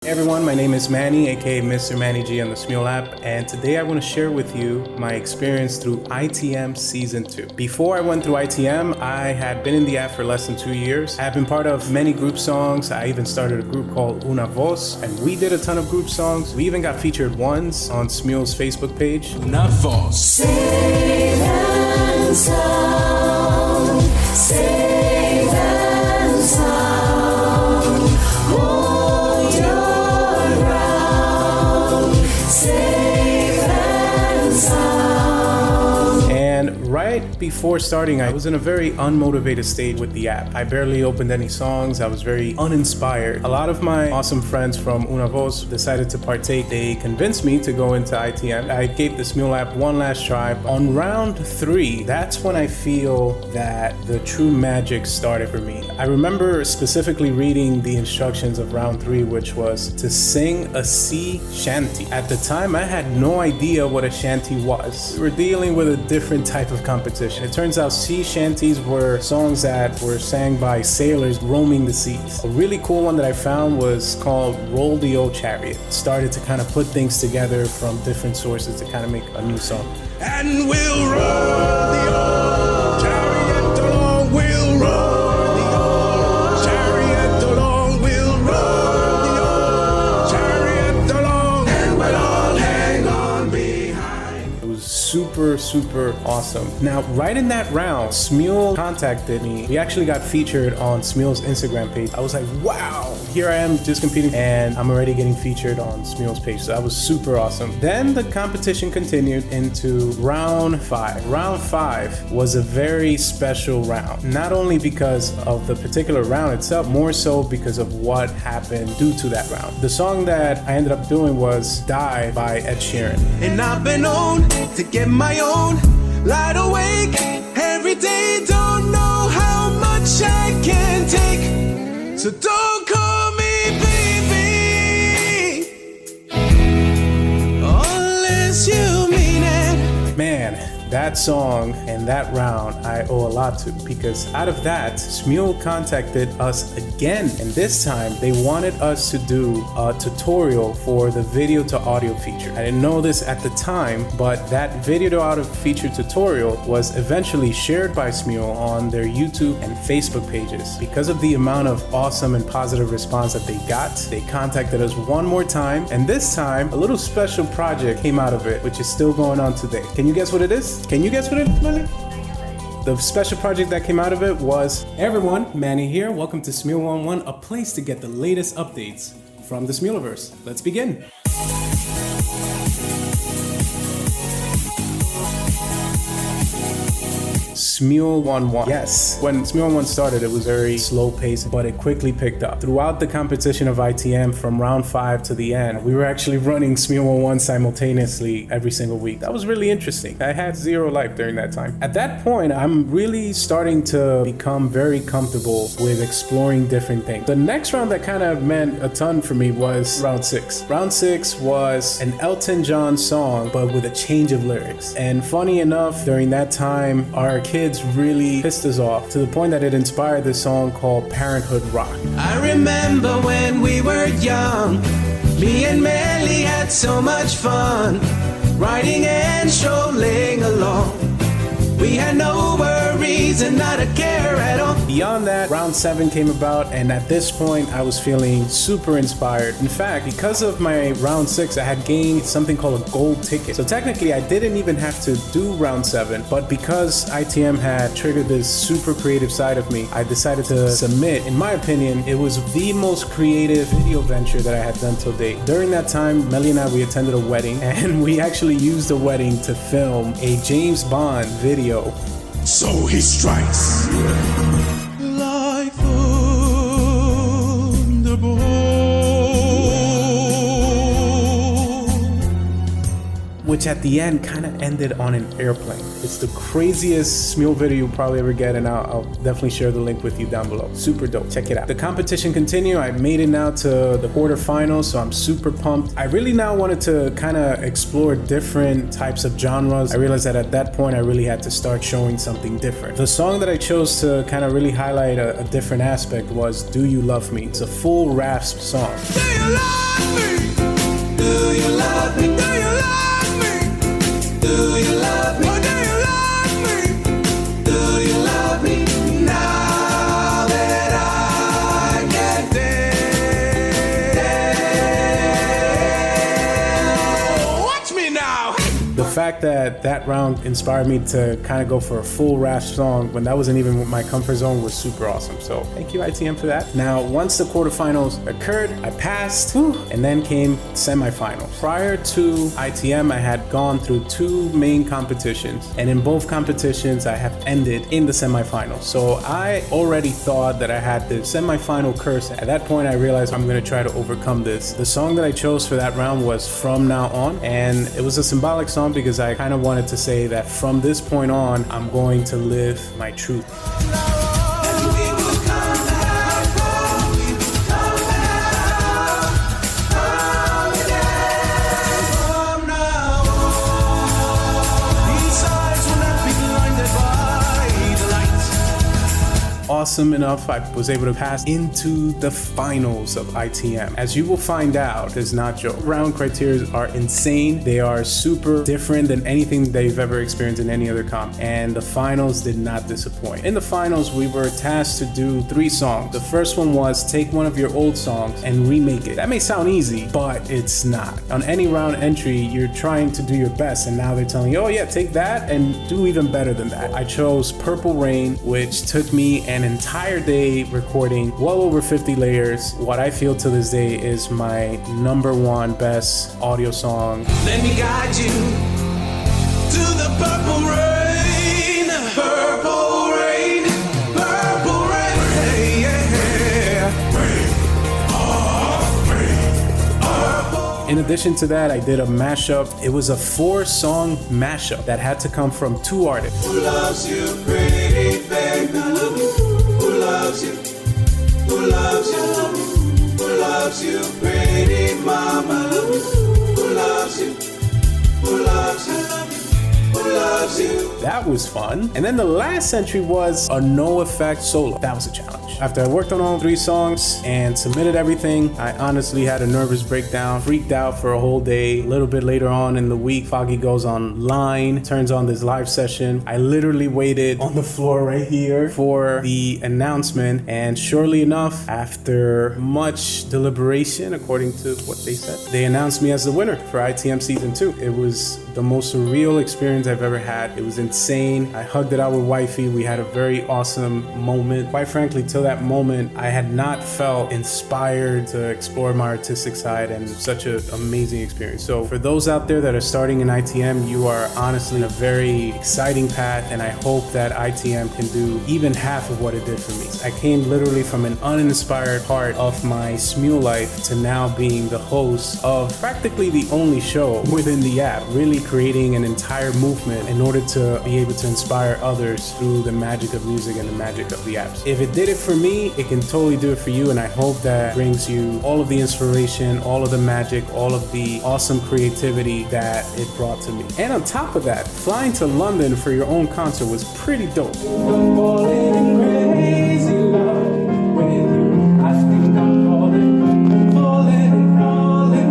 Hey everyone, my name is Manny, aka MrMannyG on the Smule app, and today I want to share with you my experience through ITM Season 2. Before I went through ITM, I had been in the app for less than 2 years. I have been part of many group songs. I even started a group called Una Voz, and we did a ton of group songs. We even got featured once on Smule's Facebook page. Una Voz. Safe and sound, safe and sound. Hold your ground, safe and sound. And right before starting, I was in a very unmotivated state with the app. I barely opened any songs. I was very uninspired. A lot of my awesome friends from Una Voz decided to partake. They convinced me to go into ITM. I gave the Smule app one last try. On round 3, that's when I feel that the true magic started for me. I remember specifically reading the instructions of round 3, which was to sing a sea shanty. At the time, I had no idea what a shanty was. We were dealing with a different type of competition. It turns out sea shanties were songs that were sang by sailors roaming the seas. A really cool one that I found was called Roll the Old Chariot. Started to kind of put things together from different sources to kind of make a new song. And we'll roll the old chariot along, we'll roll the old chariot along, we'll roll the old chariot along, and we'll all hang on behind. It was super awesome. Now, right in that round, Smule contacted me. We actually got featured on Smule's Instagram page. I was like, wow, here I am just competing and I'm already getting featured on Smule's page. So that was super awesome. Then the competition continued into round 5. Round 5 was a very special round. Not only because of the particular round itself, more so because of what happened due to that round. The song that I ended up doing was Die by Ed Sheeran. And I've been known to get my own light awake every day. Don't know how much I can take, so don't call me baby unless you mean it. Man, that song and that round I owe a lot to, because out of that, Smule contacted us again, and this time they wanted us to do a tutorial for the video to audio feature. I didn't know this at the time, but that video to audio feature tutorial was eventually shared by Smule on their YouTube and Facebook pages. Because of the amount of awesome and positive response that they got, they contacted us one more time, and this time a little special project came out of it, which is still going on today. Can you guess what it is? Can you guess what it is, Manny? The special project that came out of it was, hey everyone, Manny here. Welcome to Smule 101, a place to get the latest updates from the Smuleverse. Let's begin. Smule 101. Yes, when Smule 101 started, it was very slow paced, but it quickly picked up. Throughout the competition of ITM from round 5 to the end, we were actually running Smule 101 simultaneously every single week. That was really interesting. I had 0 life during that time. At that point, I'm really starting to become very comfortable with exploring different things. The next round that kind of meant a ton for me was round 6. Round 6 was an Elton John song, but with a change of lyrics. And funny enough, during that time, our kids really pissed us off to the point that it inspired this song called Parenthood Rock. I remember when we were young, me and Manny had so much fun, riding and strolling along. We had no worries and not a care at all. Beyond that, round 7 came about, and at this point I was feeling super inspired. In fact, because of my round 6, I had gained something called a gold ticket. So technically I didn't even have to do round 7, but because ITM had triggered this super creative side of me, I decided to submit. In my opinion, it was the most creative video venture that I had done till date. During that time, Melly and I, we attended a wedding, and we actually used the wedding to film a James Bond video. So he strikes like thunderbolt, which at the end kind of ended on an airplane. It's the craziest Smule video you'll probably ever get, and I'll definitely share the link with you down below. Super dope, check it out. The competition continued. I made it now to the quarterfinals, so I'm super pumped. I really now wanted to kind of explore different types of genres. I realized that at that point I really had to start showing something different. The song that I chose to kind of really highlight a different aspect was Do You Love Me? It's a full rap song. do you love fact that that round inspired me to kind of go for a full rap song when that wasn't even my comfort zone was super awesome. So thank you ITM for that. Now, once the quarterfinals occurred, I passed, and then came semifinals. Prior to ITM, I had gone through 2 main competitions, and in both competitions, I have ended in the semifinals. So I already thought that I had the semifinal curse. At that point, I realized I'm gonna try to overcome this. The song that I chose for that round was From Now On, and it was a symbolic song because I kind of wanted to say that from this point on, I'm going to live my truth. Awesome enough, I was able to pass into the finals of ITM. As you will find out, it's not joke. Round criteria are insane. They are super different than anything they've ever experienced in any other comp. And the finals did not disappoint. In the finals, we were tasked to do 3 songs. The first one was take one of your old songs and remake it. That may sound easy, but it's not. On any round entry, you're trying to do your best, and now they're telling you, oh yeah, take that and do even better than that. I chose Purple Rain, which took me an entire day recording well over 50 layers. What I feel to this day is my #1 best audio song. Let me guide you to the purple rain, purple rain, purple rain, hey, yeah. In addition to that, I did a mashup. It was a 4-song mashup that had to come from 2 artists. Who loves you, pretty baby? Who loves you? Who loves you? Who loves you, pretty mama? Who loves you? Who loves you? Who loves you? That was fun. And then the last entry was a no effect solo. That was a challenge. After I worked on all 3 songs and submitted everything, I honestly had a nervous breakdown, freaked out for a whole day. A little bit later on in the week, Foggy goes online, turns on this live session. I literally waited on the floor right here for the announcement, and surely enough, after much deliberation, according to what they said, they announced me as the winner for ITM Season 2. It was the most surreal experience I've ever had. It was insane. I hugged it out with wifey. We had a very awesome moment. Quite frankly, till that moment, I had not felt inspired to explore my artistic side, and such an amazing experience. So for those out there that are starting in ITM, you are honestly in a very exciting path, and I hope that ITM can do even half of what it did for me. I came literally from an uninspired part of my Smule life to now being the host of practically the only show within the app, really creating an entire movement in order to be able to inspire others through the magic of music and the magic of the apps. If it did it for me, it can totally do it for you, and I hope that brings you all of the inspiration, all of the magic, all of the awesome creativity that it brought to me. And on top of that, flying to London for your own concert was pretty dope. I'm falling in crazy love with you. I think I'm falling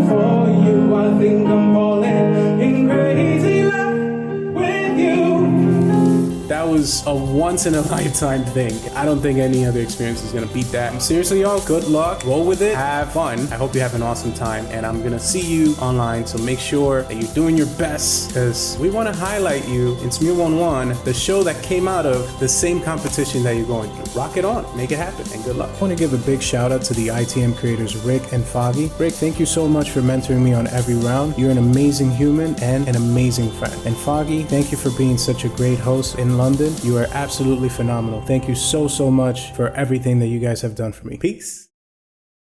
for you. I think I'm falling in crazy love with you. That was a once-in-a-lifetime thing. I don't think any other experience is gonna beat that. Seriously, y'all, good luck. Roll with it. Have fun. I hope you have an awesome time, and I'm gonna see you online, so make sure that you're doing your best, because we wanna highlight you in Smule 1-1, the show that came out of the same competition that you're going through. Rock it on. Make it happen, and good luck. I wanna give a big shout out to the ITM creators, Rick and Foggy. Rick, thank you so much for mentoring me on every round. You're an amazing human and an amazing friend. And Foggy, thank you for being such a great host in London. You are absolutely phenomenal. Thank you so much for everything that you guys have done for me. Peace.